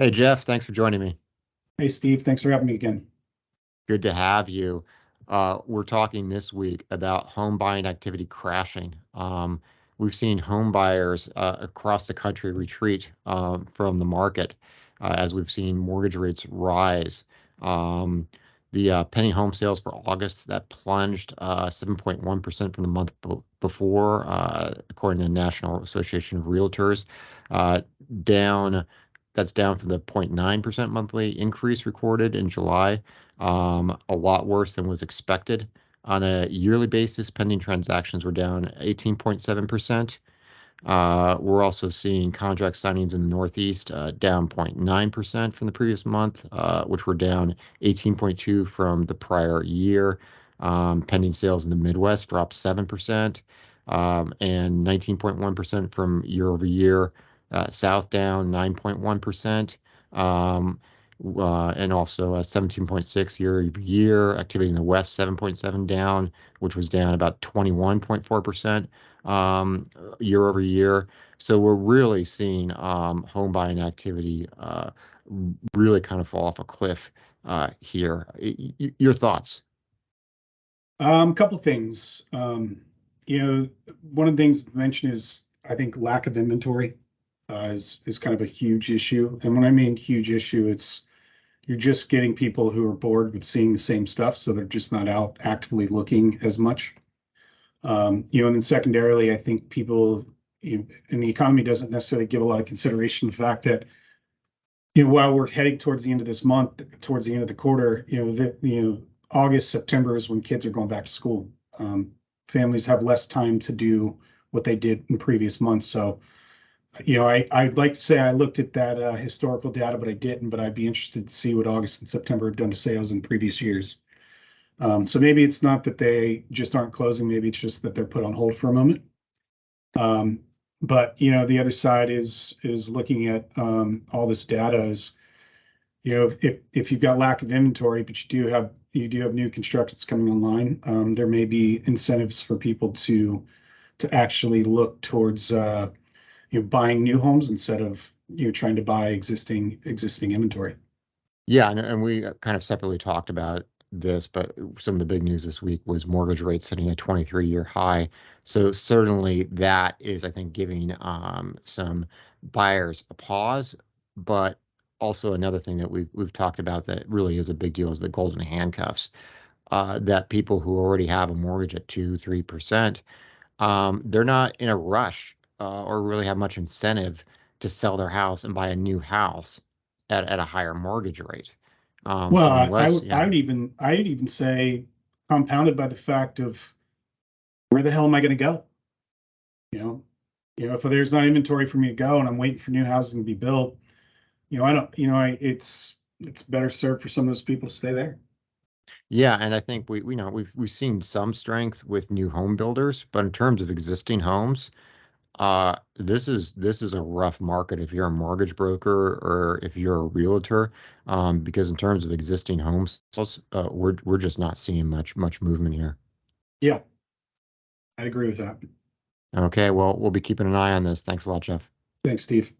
Hey, Jeff, thanks for joining me. Hey, Steve, thanks for having me again. Good to have you. We're talking this week about home buying activity crashing. We've seen home buyers across the country retreat from the market as we've seen mortgage rates rise. Um, the pending home sales for August that plunged 7.1% from the month before, according to the National Association of Realtors, uh, down. That's down from the 0.9% monthly increase recorded in July, a lot worse than was expected. On a yearly basis, pending transactions were down 18.7%. We're also seeing contract signings in the Northeast down 0.9% from the previous month, which were down 18.2 from the prior year. Pending sales in the Midwest dropped 7%, and 19.1% from year over year. South down 9.1%. Um, and also 17.6 year over year. Activity in the West 7.7 down, which was down about 21.4% year over year. So we're really seeing home buying activity really kind of fall off a cliff here. Your thoughts? Couple things. One of the things to mention is I think lack of inventory is kind of a huge issue. And when I mean huge issue, it's you're just getting people who are bored with seeing the same stuff, so they're just not out actively looking as much. And then secondarily, I think people and the economy doesn't necessarily give a lot of consideration to the fact that while we're heading towards the end of this month, towards the end of the quarter, August, September is when kids are going back to school. Families have less time to do what they did in previous months. So, I'd like to say I looked at that historical data, but I didn't. But I'd be interested to see what August and September have done to sales in previous years. So maybe it's not that they just aren't closing. Maybe it's just that they're put on hold for a moment. Um, but the other side is looking at all this data is if you've got lack of inventory, but you do have new constructions coming online, there may be incentives for people to actually look towards buying new homes instead of trying to buy existing inventory. Yeah, and we kind of separately talked about this, but some of the big news this week was mortgage rates hitting a 23-year high. So certainly that is, I think, giving some buyers a pause. But also another thing that we've talked about that really is a big deal is the golden handcuffs. That people who already have a mortgage at 2, 3%, they're not in a rush or really have much incentive to sell their house and buy a new house at a higher mortgage rate. Well, So I unless, would yeah, I'd even say compounded by the fact of where the hell am I going to go? You know, if there's not inventory for me to go and I'm waiting for new housing to be built, I don't, it's better served for some of those people to stay there. yeah, and I think we know we've seen some strength with new home builders, but in terms of existing homes, this is a rough market if you're a mortgage broker or if you're a realtor, because in terms of existing homes, we're just not seeing much movement here. Yeah, I'd agree with that. Okay, well, we'll be keeping an eye on this. Thanks a lot, Jeff. Thanks, Steve.